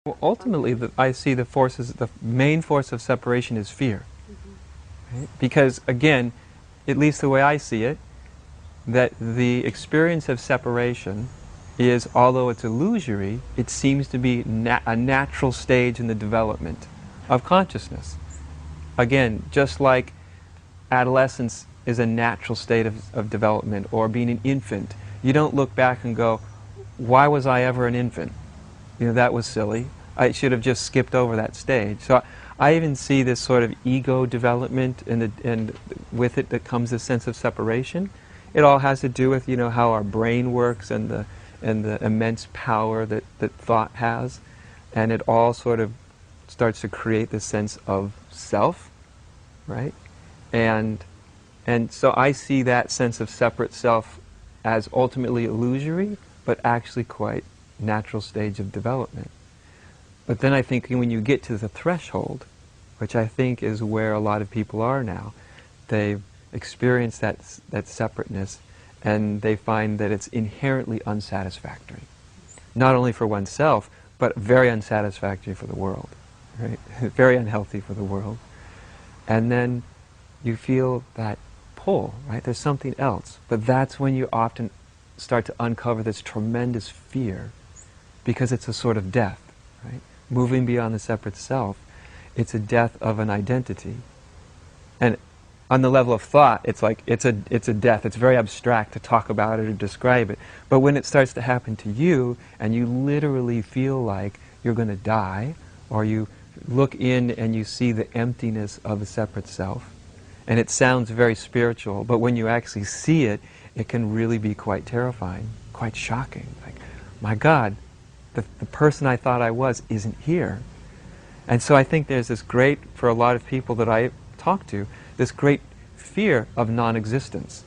Well, ultimately, I see the main force of separation is fear. Right? Because, again, at least the way I see it, that the experience of separation is, although it's illusory, it seems to be a natural stage in the development of consciousness. Again, just like adolescence is a natural state of development, or being an infant, you don't look back and go, why was I ever an infant? You know, that was silly. I should have just skipped over that stage. So I even see this sort of ego development, and with it that comes a sense of separation. It all has to do with, you know, how our brain works, and the immense power that thought has, and it all sort of starts to create this sense of self, right? And so I see that sense of separate self as ultimately illusory, but actually quite natural stage of development. But then I think when you get to the threshold, which I think is where a lot of people are now, they've experienced that separateness, and they find that it's inherently unsatisfactory. Not only for oneself, but very unsatisfactory for the world, right? Very unhealthy for the world. And then you feel that pull, right? There's something else. But that's when you often start to uncover this tremendous fear, because it's a sort of death, right? Moving beyond the separate self, it's a death of an identity. And on the level of thought, it's like, it's a death. It's very abstract to talk about it or describe it. But when it starts to happen to you, and you literally feel like you're going to die, or you look in and you see the emptiness of a separate self, and it sounds very spiritual, but when you actually see it, it can really be quite terrifying, quite shocking. Like, my God, the person I thought I was isn't here. And so I think there's this great, for a lot of people that I talk to, this great fear of non-existence.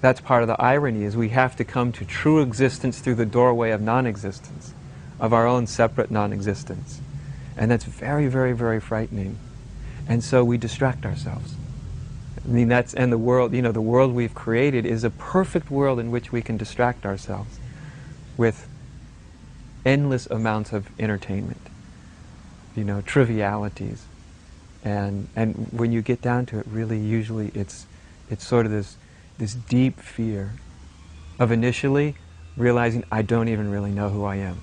That's part of the irony, is we have to come to true existence through the doorway of non-existence, of our own separate non-existence. And that's very, very, very frightening. And so we distract ourselves. I mean, and the world, you know, the world we've created is a perfect world in which we can distract ourselves with endless amounts of entertainment, you know, trivialities. And when you get down to it, really, usually it's sort of this deep fear of initially realizing, I don't even really know who I am.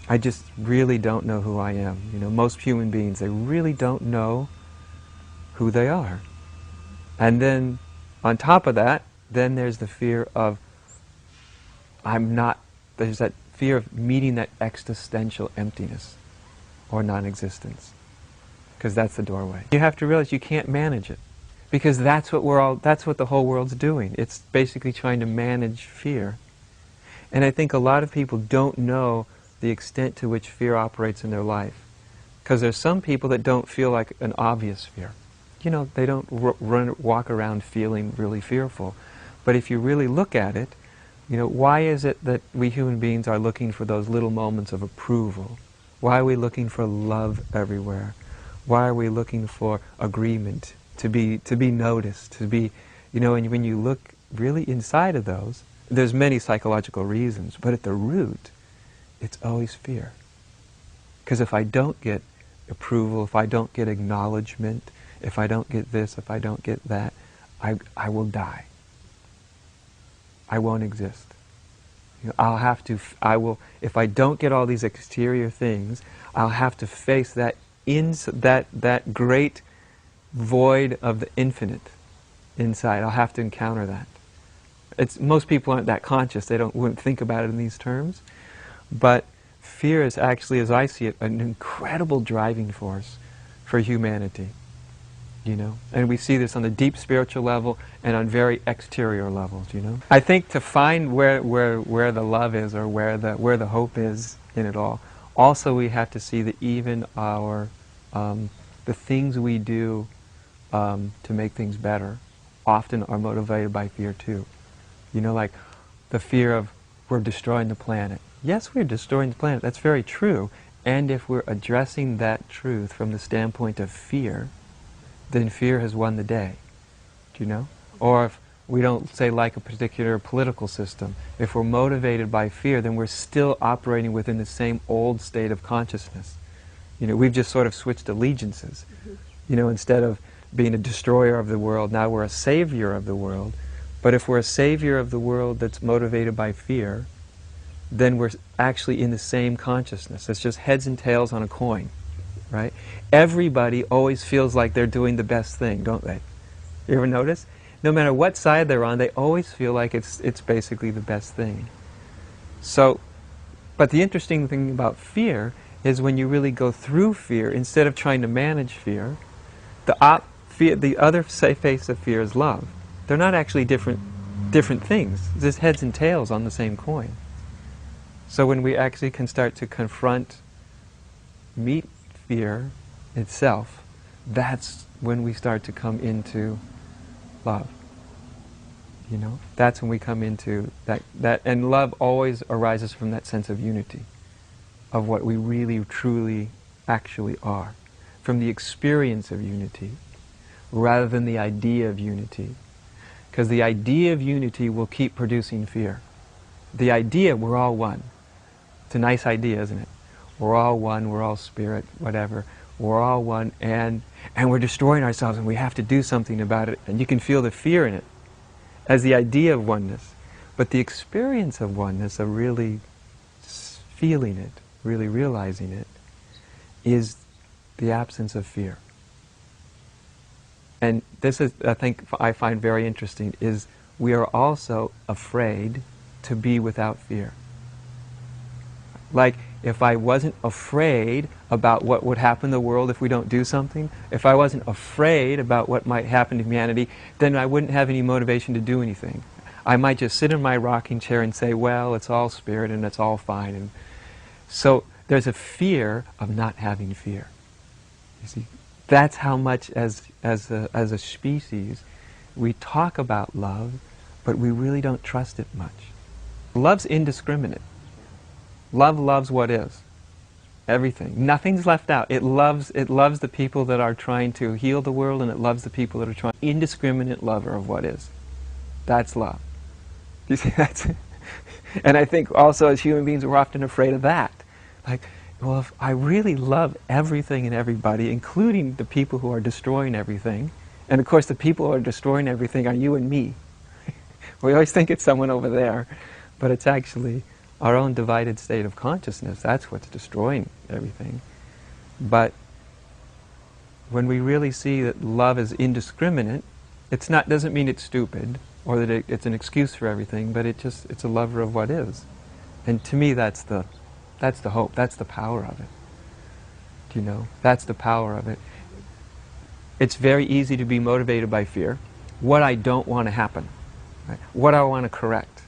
I just really don't know who I am. You know, most human beings, they really don't know who they are. And then, on top of that, then there's the fear of, there's that fear of meeting that existential emptiness, or non-existence. Because that's the doorway. You have to realize you can't manage it. Because that's what the whole world's doing. It's basically trying to manage fear. And I think a lot of people don't know the extent to which fear operates in their life. Because there's some people that don't feel like an obvious fear. You know, they don't walk around feeling really fearful. But if you really look at it, you know, why is it that we human beings are looking for those little moments of approval? Why are we looking for love everywhere? Why are we looking for agreement, to be noticed, to be, you know, and when you look really inside of those, there's many psychological reasons, but at the root, it's always fear. Because if I don't get approval, if I don't get acknowledgement, if I don't get this, if I don't get that, I will die. I won't exist. You know, if I don't get all these exterior things, I'll have to face that great void of the infinite inside. I'll have to encounter that. Most people aren't that conscious. They wouldn't think about it in these terms. But fear is actually, as I see it, an incredible driving force for humanity. You know, and we see this on the deep spiritual level and on very exterior levels. You know, I think to find where the love is, or where the hope is in it all, also we have to see that even the things we do to make things better often are motivated by fear too. You know, like the fear of, we're destroying the planet. Yes, we're destroying the planet. That's very true. And if we're addressing that truth from the standpoint of fear, then fear has won the day. Do you know? Or We don't say like a particular political system. If we're motivated by fear, then we're still operating within the same old state of consciousness. You know, we've just sort of switched allegiances. You know, instead of being a destroyer of the world, now we're a savior of the world. But if we're a savior of the world that's motivated by fear, then we're actually in the same consciousness. It's just heads and tails on a coin, right? Everybody always feels like they're doing the best thing, don't they? You ever notice? No matter what side they're on, they always feel like it's basically the best thing. So, but the interesting thing about fear is when you really go through fear, instead of trying to manage fear, the other face of fear is love. They're not actually different things. It's just heads and tails on the same coin. So when we actually can start to meet fear itself, that's when we start to come into love. You know, that's when we come into that, and love always arises from that sense of unity, of what we really, truly, actually are, from the experience of unity, rather than the idea of unity. Because the idea of unity will keep producing fear. The idea, we're all one. It's a nice idea, isn't it? We're all one, we're all spirit, whatever. We're all one, and we're destroying ourselves, and we have to do something about it. And you can feel the fear in it, as the idea of oneness. But the experience of oneness, of really feeling it, really realizing it, is the absence of fear. And this is, I find very interesting, is we are also afraid to be without fear. Like, if I wasn't afraid about what would happen in the world if we don't do something, if I wasn't afraid about what might happen to humanity, then I wouldn't have any motivation to do anything. I might just sit in my rocking chair and say, well, it's all spirit and it's all fine. And so there's a fear of not having fear. You see, that's how much as a species we talk about love, but we really don't trust it much. Love's indiscriminate. Love loves what is. Everything. Nothing's left out. It loves the people that are trying to heal the world, and it loves the people that are trying. Indiscriminate lover of what is. That's love. You see, and I think also as human beings we're often afraid of that. Like, well, if I really love everything and everybody, including the people who are destroying everything, and of course the people who are destroying everything are you and me. We always think it's someone over there, but it's actually our own divided state of consciousness. That's what's destroying everything. But when we really see that love is indiscriminate, doesn't mean it's stupid or that it's an excuse for everything, but it's a lover of what is. And to me that's the hope, that's the power of it. Do you know? That's the power of it. It's very easy to be motivated by fear. What I don't want to happen. Right? What I want to correct.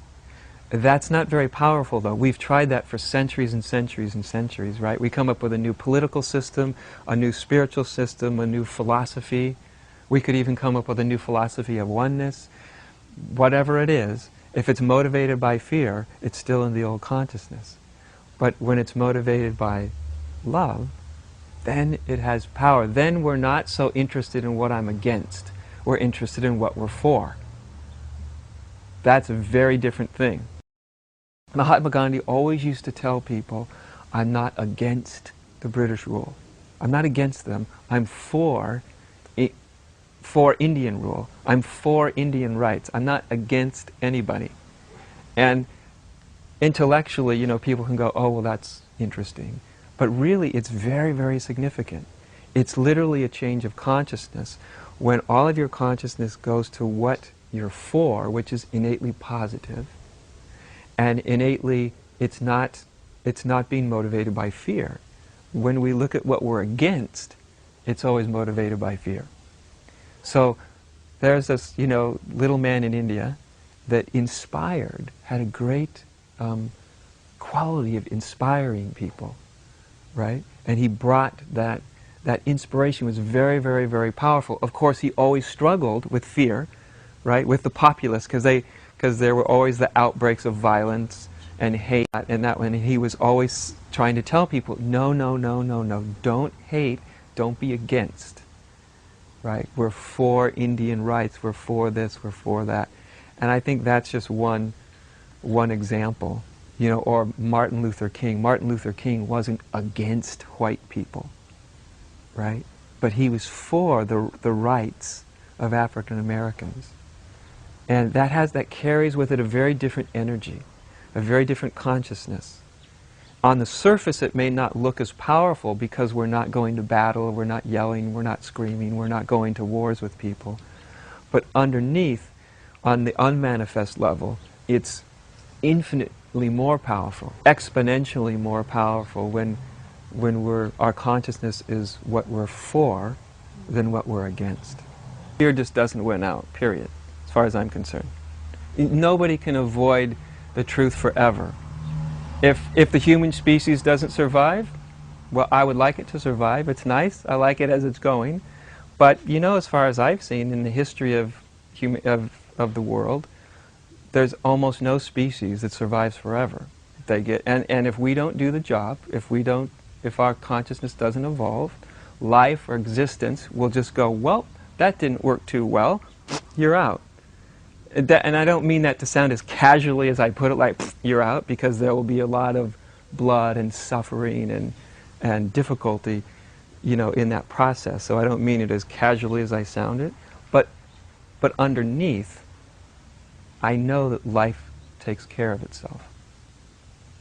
That's not very powerful, though. We've tried that for centuries and centuries and centuries, right? We come up with a new political system, a new spiritual system, a new philosophy. We could even come up with a new philosophy of oneness. Whatever it is, if it's motivated by fear, it's still in the old consciousness. But when it's motivated by love, then it has power. Then we're not so interested in what I'm against. We're interested in what we're for. That's a very different thing. Mahatma Gandhi always used to tell people, I'm not against the British rule. I'm not against them. I'm for Indian rule. I'm for Indian rights. I'm not against anybody. And intellectually, you know, people can go, oh, well, that's interesting. But really, it's very, very significant. It's literally a change of consciousness when all of your consciousness goes to what you're for, which is innately positive, and innately it's not being motivated by fear. When we look at what we're against, it's always motivated by fear. So there's this, you know, little man in India that had a great quality of inspiring people, right? And he brought that inspiration was very, very, very powerful. Of course, he always struggled with fear, right, with the populace, because there were always the outbreaks of violence and hate, and he was always trying to tell people, no, no, no, no, no, don't hate, don't be against, right? We're for Indian rights, we're for this, we're for that. And I think that's just one example. You know, or Martin Luther King. Martin Luther King wasn't against white people, right? But he was for the rights of African Americans. And that carries with it a very different energy, a very different consciousness. On the surface, it may not look as powerful because we're not going to battle, we're not yelling, we're not screaming, we're not going to wars with people. But underneath, on the unmanifest level, it's infinitely more powerful, exponentially more powerful when our consciousness is what we're for than what we're against. Fear just doesn't win out, period, as far as I'm concerned. Nobody can avoid the truth forever. If the human species doesn't survive, well, I would like it to survive. It's nice. I like it as it's going. But, you know, as far as I've seen in the history of the world, there's almost no species that survives forever. And if we don't do the job, if our consciousness doesn't evolve, life or existence will just go, well, that didn't work too well, you're out. And I don't mean that to sound as casually as I put it, like, you're out, because there will be a lot of blood and suffering and difficulty, you know, in that process. So I don't mean it as casually as I sound it. But underneath, I know that life takes care of itself.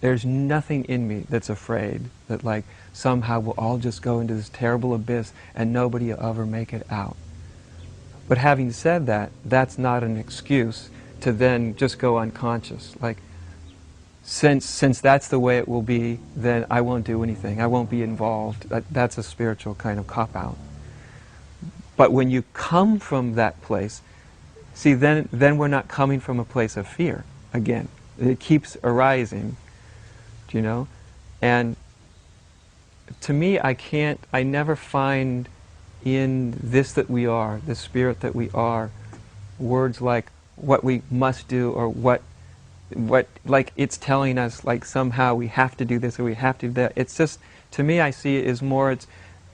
There's nothing in me that's afraid that, like, somehow we'll all just go into this terrible abyss and nobody will ever make it out. But having said that, that's not an excuse to then just go unconscious. Like, since that's the way it will be, then I won't do anything. I won't be involved. That's a spiritual kind of cop-out. But when you come from that place, see, then we're not coming from a place of fear again. It keeps arising, you know? And to me, I never find in this that we are, the spirit that we are, words like what we must do, or what like it's telling us, like, somehow we have to do this or we have to do that. It's just, to me, I see it as more,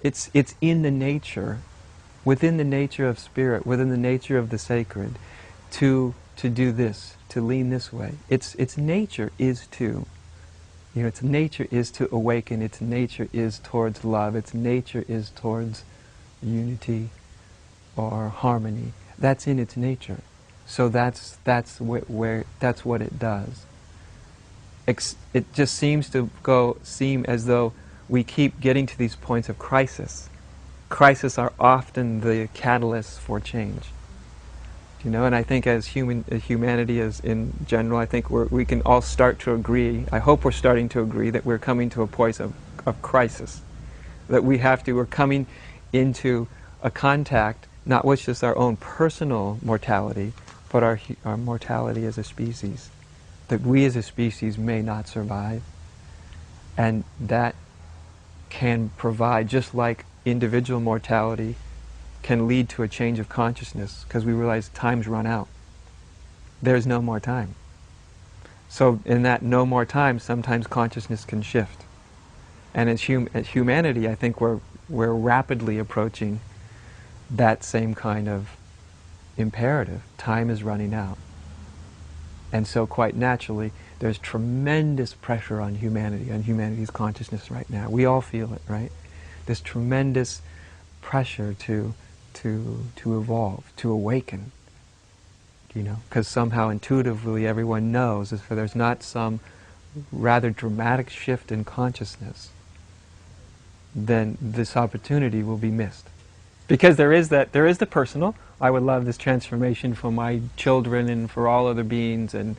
it's in the nature, within the nature of spirit, within the nature of the sacred, to do this, to lean this way. Its nature is to, you know, its nature is to awaken. Its nature is towards love. Its nature is towards unity or harmony. That's in its nature. So that's where that's what it does. It just seems to seem as though we keep getting to these points of crisis. Crises are often the catalysts for change. You know, and I think as humanity as in general, I think we can all start to agree, I hope we're starting to agree, that we're coming to a point of crisis. That we're coming into a contact, not with just our own personal mortality, but our mortality as a species. That we as a species may not survive. And that can provide, just like individual mortality can lead to a change of consciousness, because we realize time's run out. There's no more time. So in that no more time, sometimes consciousness can shift. And as humanity, I think we're rapidly approaching that same kind of imperative. Time is running out. And so quite naturally, there's tremendous pressure on humanity, on humanity's consciousness right now. We all feel it, right? This tremendous pressure to evolve, to awaken, you know, because somehow intuitively everyone knows if there's not some rather dramatic shift in consciousness, then this opportunity will be missed. Because there is the personal. I would love this transformation for my children and for all other beings, and,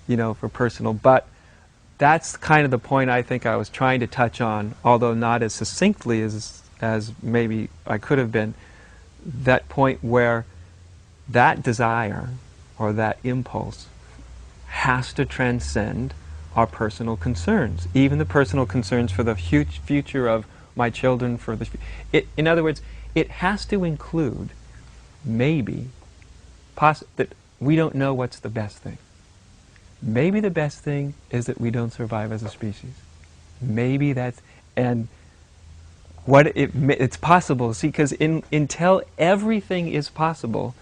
you know, for personal. But that's kind of the point I think I was trying to touch on, although not as succinctly as maybe I could have been. That point where that desire or that impulse has to transcend our personal concerns, even the personal concerns for the future of my children. In other words, it has to include maybe that we don't know what's the best thing. Maybe the best thing is that we don't survive as a species. Maybe that's, and what it's possible. See, because until everything is possible,